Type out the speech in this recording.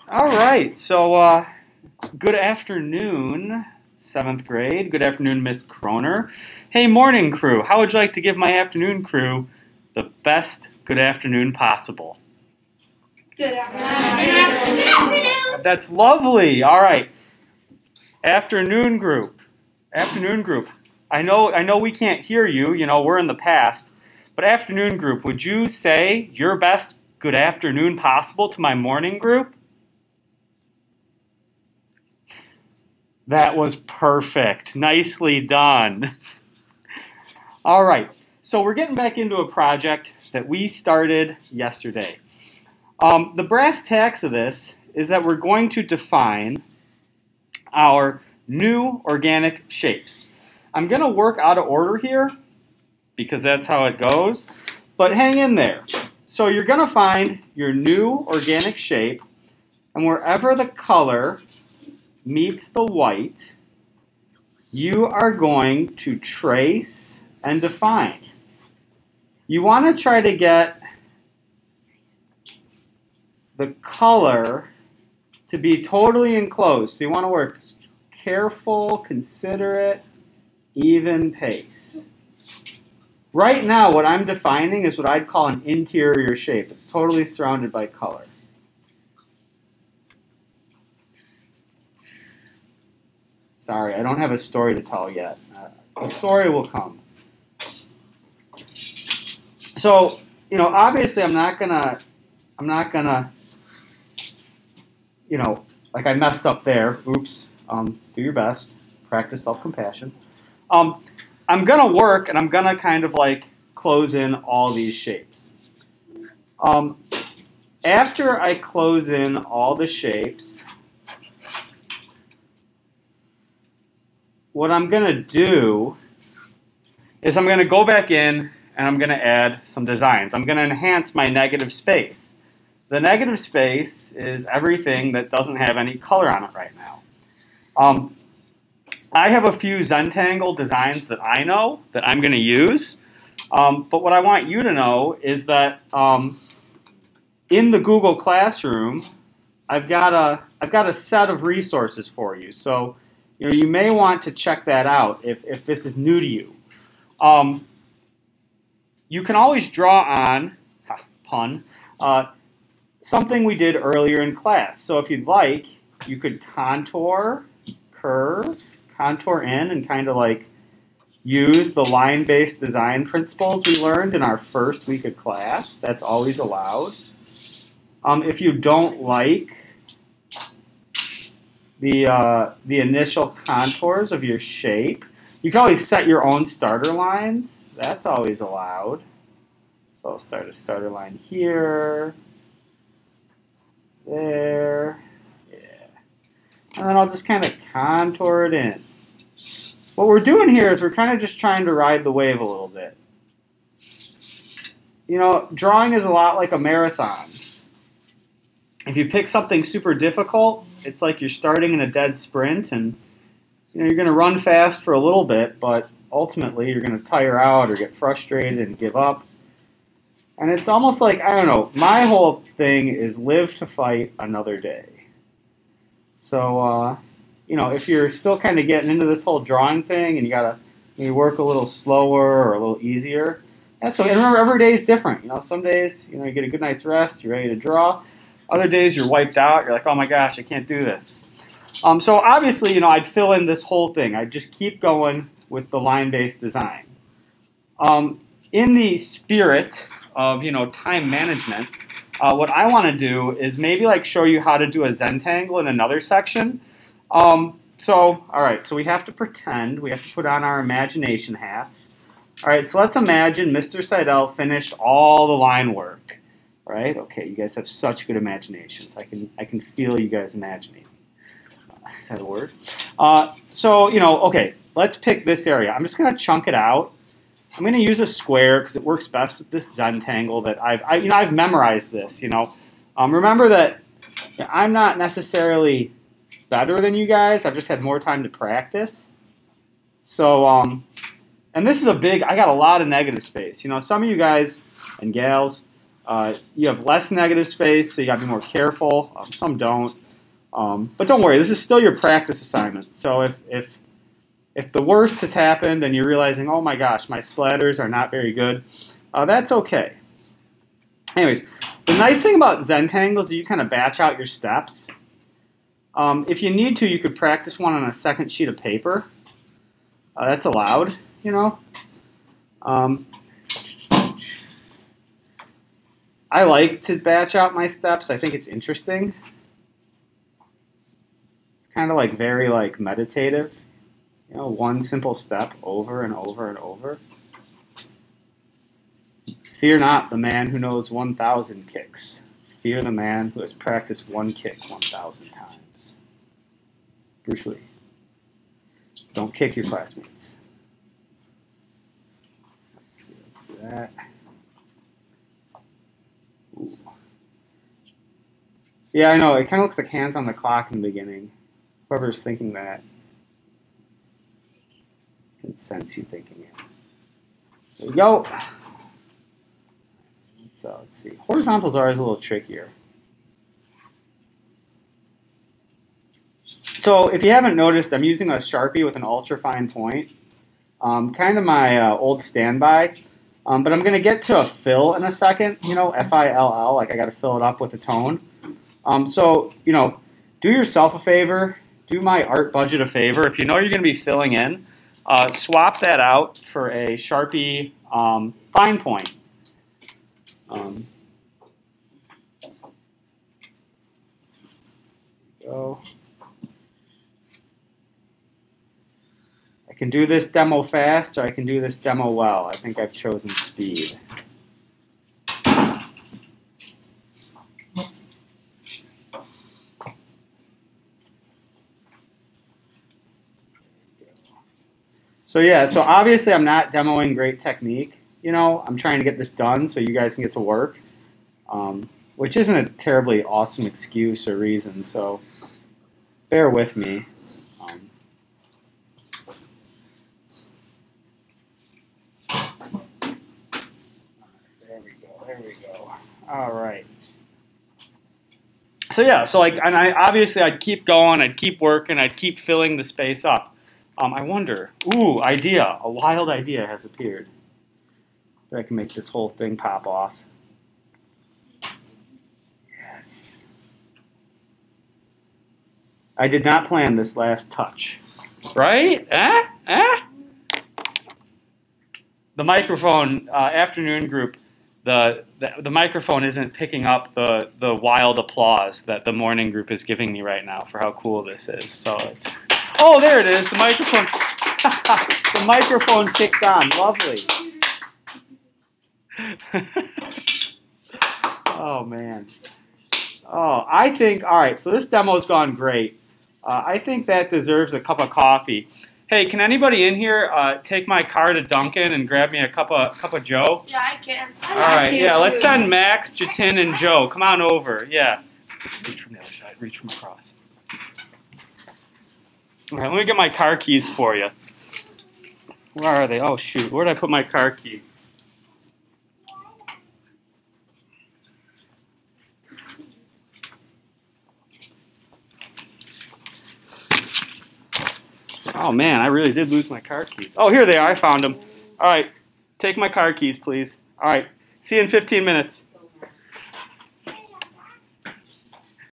All right, good afternoon, 7th grade. Good afternoon, Miss Kroner. Hey, morning crew. How would you like to give my afternoon crew the best good afternoon possible? Good afternoon. Good afternoon. That's lovely. All right. Afternoon group. Afternoon group. I know we can't hear you, we're in the past. But afternoon group, would you say your best good afternoon possible to my morning group? That was perfect. Nicely done. All right, so we're getting back into a project that we started yesterday. The brass tacks of this is that we're going to define our new organic shapes. I'm going to work out of order here because that's how it goes, but hang in there. So you're going to find your new organic shape, and wherever the color meets the white, you are going to trace and define. You want to try to get the color to be totally enclosed. So you want to work careful, considerate, even pace. Right now, what I'm defining is what I'd call an interior shape. It's totally surrounded by color. Sorry, I don't have a story to tell yet. The story will come. So, obviously I'm not gonna, like I messed up there. Oops. Do your best. Practice self-compassion. I'm gonna work and I'm gonna kind of like close in all these shapes. After I close in all the shapes, what I'm going to do is I'm going to go back in and I'm going to add some designs. I'm going to enhance my negative space. The negative space is everything that doesn't have any color on it right now. I have a few Zentangle designs that I know that I'm going to use, but what I want you to know is that in the Google Classroom, I've got a set of resources for you. So you may want to check that out if this is new to you. You can always draw on, pun, something we did earlier in class. So if you'd like, you could contour, curve, contour in, and kind of like use the line-based design principles we learned in our first week of class. That's always allowed. If you don't like the initial contours of your shape, you can always set your own starter lines. That's always allowed. So I'll start a starter line here, there, yeah. And then I'll just kind of contour it in. What we're doing here is we're kind of just trying to ride the wave a little bit. Drawing is a lot like a marathon. If you pick something super difficult, it's like you're starting in a dead sprint, and you're going to run fast for a little bit, but ultimately you're going to tire out or get frustrated and give up. And it's almost like, I don't know, my whole thing is live to fight another day. So, if you're still kind of getting into this whole drawing thing and you got to maybe work a little slower or a little easier, that's okay. And remember, every day is different. Some days, you get a good night's rest, you're ready to draw. Other days you're wiped out, you're like, oh my gosh, I can't do this. So obviously, I'd fill in this whole thing. I'd just keep going with the line-based design. In the spirit of, time management, what I want to do is maybe like show you how to do a Zentangle in another section. All right, so we have to pretend, we have to put on our imagination hats. All right, so let's imagine Mr. Seidel finished all the line work. Right? Okay, you guys have such good imaginations. I can feel you guys imagining. Is that a word? Okay, let's pick this area. I'm just going to chunk it out. I'm going to use a square because it works best with this Zentangle that I've memorized this. Remember that I'm not necessarily better than you guys. I've just had more time to practice. So, and this is I got a lot of negative space. Some of you guys and gals, You have less negative space, so you got to be more careful. Some don't. But don't worry, this is still your practice assignment. So if the worst has happened and you're realizing, oh my gosh, my splatters are not very good, that's okay. Anyways, the nice thing about Zentangles is you kind of batch out your steps. If you need to, you could practice one on a second sheet of paper. That's allowed, you know. I like to batch out my steps. I think it's interesting. It's kind of like very like meditative. You know, one simple step over and over and over. Fear not the man who knows 1,000 kicks. Fear the man who has practiced one kick 1,000 times. Bruce Lee. Don't kick your classmates. Let's see that. Ooh. Yeah, I know. It kind of looks like hands on the clock in the beginning. Whoever's thinking that. I can sense you thinking it. There we go. So let's see. Horizontals are always a little trickier. So if you haven't noticed, I'm using a Sharpie with an ultra fine point. Kind of my old standby. But I'm going to get to a fill in a second. You know, F-I-L-L. Like I got to fill it up with a tone. So, you know, do yourself a favor. Do my art budget a favor. If you know you're going to be filling in, swap that out for a Sharpie fine point. Go. I can do this demo fast, or I can do this demo well. I think I've chosen speed. So yeah, so obviously I'm not demoing great technique. You know, I'm trying to get this done so you guys can get to work, which isn't a terribly awesome excuse or reason, so bear with me. There we go. All right. So yeah, so like, and obviously I'd keep going, I'd keep working, I'd keep filling the space up. I wonder, ooh, idea, a wild idea has appeared. I can make this whole thing pop off. Yes. I did not plan this last touch. Right? The microphone, afternoon group, the microphone isn't picking up the wild applause that the morning group is giving me right now for how cool this is. So it's, oh, there it is, the microphone. The microphone kicked on, lovely. Oh man. Oh, I think, all right, so this demo's gone great. I think that deserves a cup of coffee. Hey, can anybody in here take my car to Dunkin' and grab me a cup of Joe? Yeah, I can. All right, yeah, let's send Max, Jatin, and Joe. Come on over, yeah. Reach from the other side, reach from across. All right, let me get my car keys for you. Where are they? Oh, shoot, where did I put my car keys? Oh man, I really did lose my car keys. Oh, here they are. I found them. All right, take my car keys, please. All right, see you in 15 minutes.